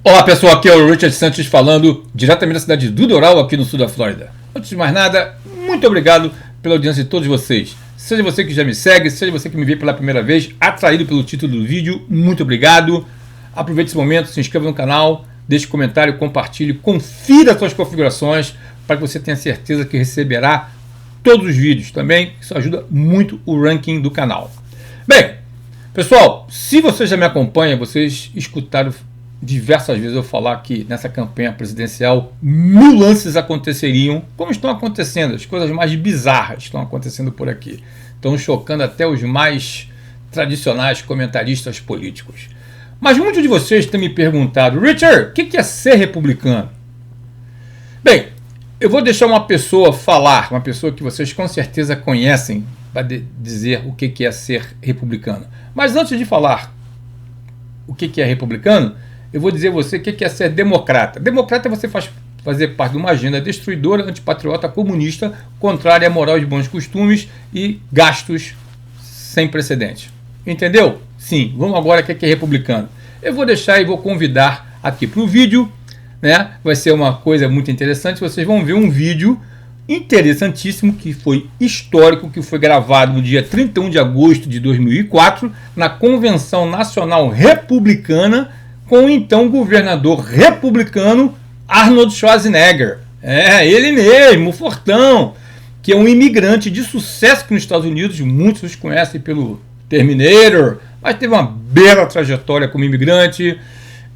Olá pessoal, aqui é o Richard Sanchez falando diretamente da cidade do Doral, aqui no sul da Flórida. Antes de mais nada, muito obrigado pela audiência de todos vocês. Seja você que já me segue, seja você que me vê pela primeira vez, atraído pelo título do vídeo, muito obrigado. Aproveite esse momento, se inscreva no canal, deixe comentário, compartilhe, confira suas configurações para que você tenha certeza que receberá todos os vídeos também. Isso ajuda muito o ranking do canal. Bem, pessoal, se você já me acompanha, vocês escutaram diversas vezes eu falar que nessa campanha presidencial 1000 lances aconteceriam, como estão acontecendo, as coisas mais bizarras estão acontecendo por aqui, estão chocando até os mais tradicionais comentaristas políticos. Mas muitos de vocês têm me perguntado: Richard, o que é ser republicano? Bem, eu vou deixar uma pessoa falar, uma pessoa que vocês com certeza conhecem, para dizer o que é ser republicano. Mas antes de falar o que é republicano, eu vou dizer a você o que é ser democrata. Democrata é você fazer parte de uma agenda destruidora, antipatriota, comunista, contrária à moral e bons costumes e gastos sem precedentes. Entendeu? Sim, vamos agora o que é republicano. Eu vou deixar e vou convidar aqui para o vídeo, né? Vai ser uma coisa muito interessante. Vocês vão ver um vídeo interessantíssimo que foi histórico, que foi gravado no dia 31 de agosto de 2004 na Convenção Nacional Republicana, com o então governador republicano Arnold Schwarzenegger. É, ele mesmo, o fortão, que é um imigrante de sucesso aqui nos Estados Unidos. Muitos os conhecem pelo Terminator, mas teve uma bela trajetória como imigrante.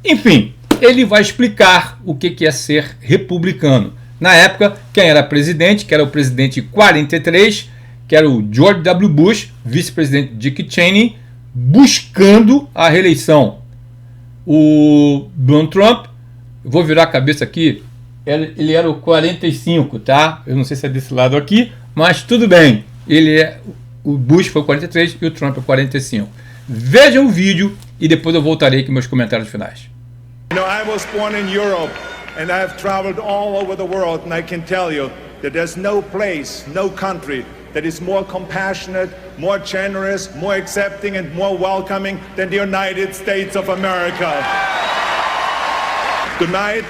Enfim, ele vai explicar o que é ser republicano. Na época, quem era presidente, que era o presidente 43, que era o George W. Bush, vice-presidente Dick Cheney, buscando a reeleição. O Donald Trump, vou virar a cabeça aqui, ele era o 45, tá? Eu não sei se é desse lado aqui, mas tudo bem. O Bush foi o 43 e o Trump é o 45. Vejam o vídeo e depois eu voltarei com meus comentários finais. You know, I was born in Europe and I have traveled all over the world, and I can tell you that there's no place, no country that is more compassionate, more generous, more accepting and more welcoming than the United States of America. Tonight,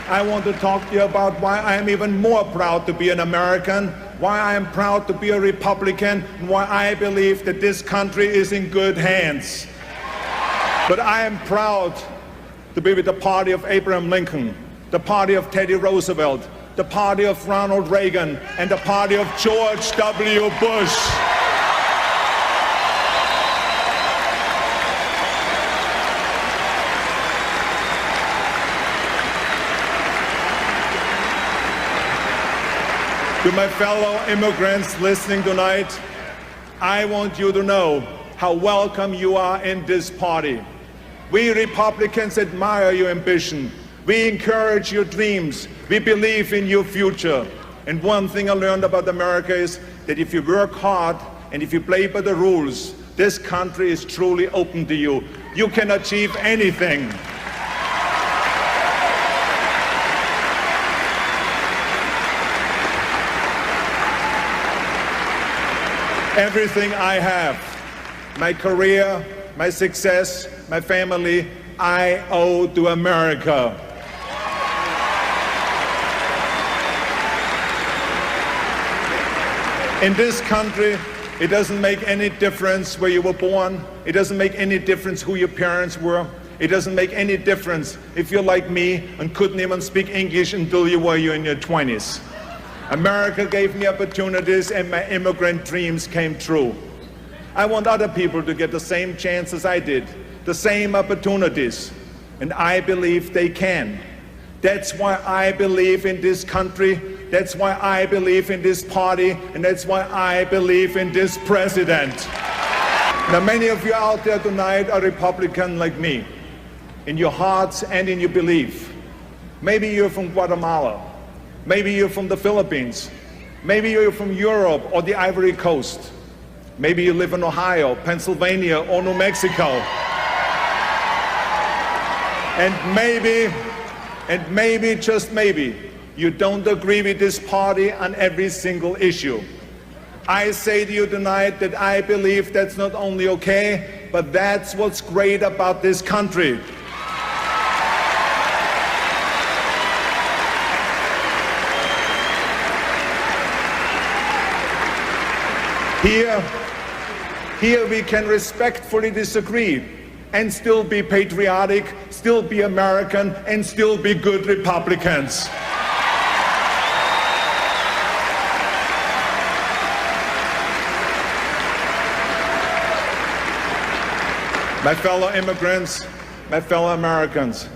I want to talk to you about why I am even more proud to be an American, why I am proud to be a Republican, and why I believe that this country is in good hands. But I am proud to be with the party of Abraham Lincoln, the party of Teddy Roosevelt, the party of Ronald Reagan, and the party of George W. Bush. To my fellow immigrants listening tonight, I want you to know how welcome you are in this party. We Republicans admire your ambition. We encourage your dreams. We believe in your future. And one thing I learned about America is that if you work hard and if you play by the rules, this country is truly open to you. You can achieve anything. Everything I have, my career, my success, my family, I owe to America. In this country, it doesn't make any difference where you were born. It doesn't make any difference who your parents were. It doesn't make any difference if you're like me and couldn't even speak English until you were in your 20s. America gave me opportunities and my immigrant dreams came true. I want other people to get the same chance as I did, the same opportunities, and I believe they can. That's why I believe in this country. That's why I believe in this party, and that's why I believe in this president. Now, many of you out there tonight are Republican like me, in your hearts and in your belief. Maybe you're from Guatemala. Maybe you're from the Philippines. Maybe you're from Europe or the Ivory Coast. Maybe you live in Ohio, Pennsylvania, or New Mexico. And maybe, just maybe, you don't agree with this party on every single issue. I say to you tonight that I believe that's not only okay, but that's what's great about this country. Here we can respectfully disagree and still be patriotic, still be American, and still be good Republicans. My fellow immigrants, my fellow Americans,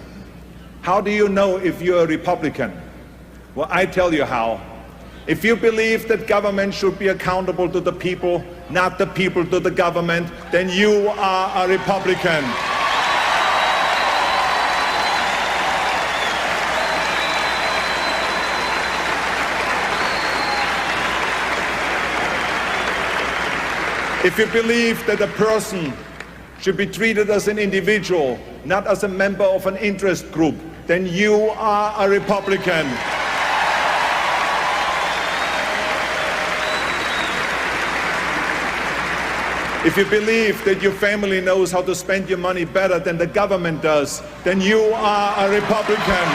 how do you know if you're a Republican? Well, I tell you how. If you believe that government should be accountable to the people, not the people to the government, then you are a Republican. If you believe that a person should be treated as an individual, not as a member of an interest group, then you are a Republican. If you believe that your family knows how to spend your money better than the government does, then you are a Republican.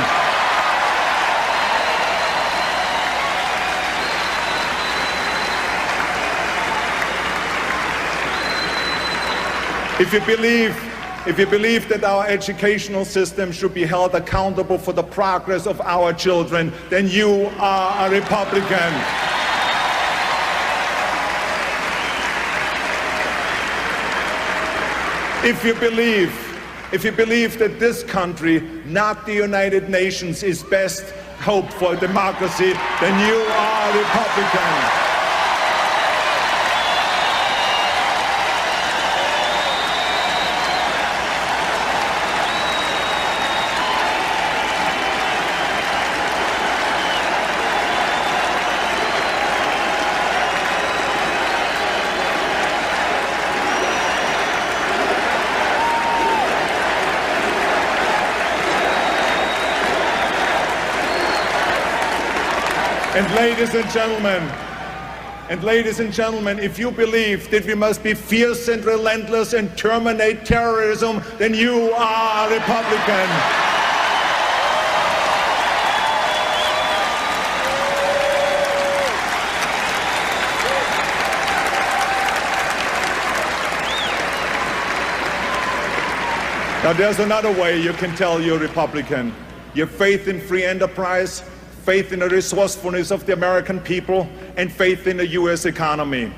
If you believe that our educational system should be held accountable for the progress of our children, then you are a Republican. If you believe that this country, not the United Nations, is best hope for democracy, then you are a Republican. And ladies and gentlemen, if you believe that we must be fierce and relentless and terminate terrorism, then you are a Republican. Now there's another way you can tell you're a Republican. Your faith in free enterprise, faith in the resourcefulness of the American people, and faith in the U.S. economy.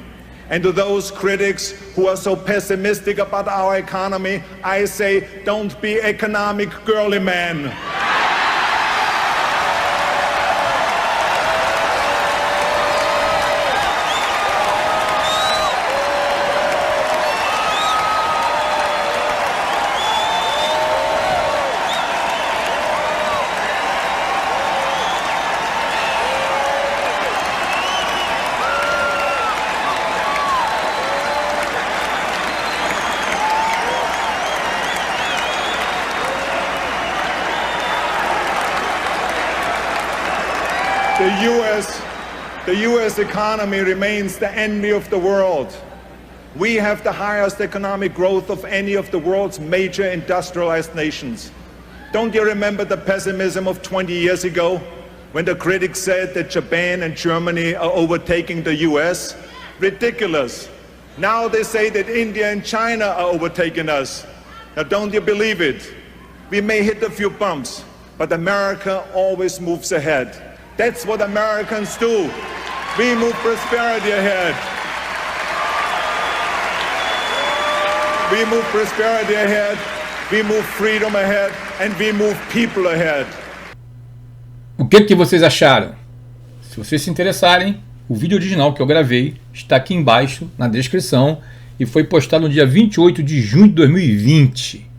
And to those critics who are so pessimistic about our economy, I say, don't be economic girly man. The U.S. economy remains the envy of the world. We have the highest economic growth of any of the world's major industrialized nations. Don't you remember the pessimism of 20 years ago when the critics said that Japan and Germany are overtaking the U.S.? Ridiculous. Now they say that India and China are overtaking us. Now don't you believe it? We may hit a few bumps, but America always moves ahead. That's what Americans do. We move prosperity ahead. We move prosperity ahead, we move freedom ahead, and we move people ahead. O que vocês acharam? Se vocês se interessarem, o vídeo original que eu gravei está aqui embaixo na descrição e foi postado no dia 28 de junho de 2020.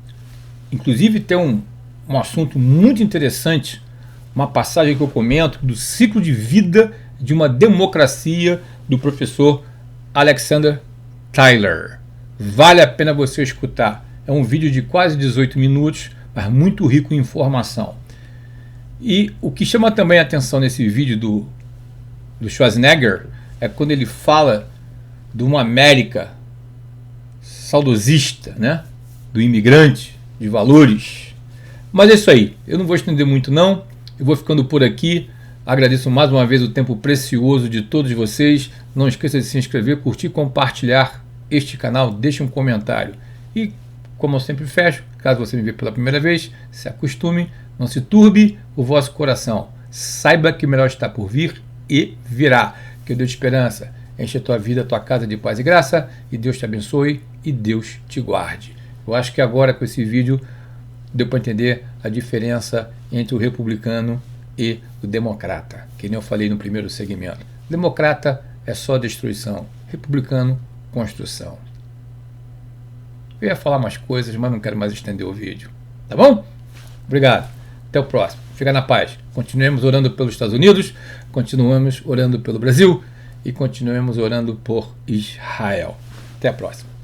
Inclusive tem um assunto muito interessante, uma passagem que eu comento do ciclo de vida de uma democracia do professor Alexander Tyler. Vale a pena você escutar. É um vídeo de quase 18 minutos, mas muito rico em informação. E o que chama também a atenção nesse vídeo do Schwarzenegger é quando ele fala de uma América saudosista, né? Do imigrante, de valores. Mas é isso aí. Eu não vou estender muito não. Eu vou ficando por aqui. Agradeço mais uma vez o tempo precioso de todos vocês. Não esqueça de se inscrever, curtir, compartilhar este canal, deixe um comentário. E, como eu sempre fecho, caso você me vê pela primeira vez, se acostume, não se turbe o vosso coração. Saiba que o melhor está por vir e virá. Que Deus de esperança enche a tua vida, a tua casa de paz e graça, e Deus te abençoe e Deus te guarde. Eu acho que agora com esse vídeo deu para entender a diferença entre o republicano e o democrata, que nem eu falei no primeiro segmento. Democrata é só destruição, republicano, construção. Eu ia falar mais coisas, mas não quero mais estender o vídeo. Tá bom? Obrigado. Até o próximo. Fica na paz. Continuemos orando pelos Estados Unidos, continuamos orando pelo Brasil e continuemos orando por Israel. Até a próxima.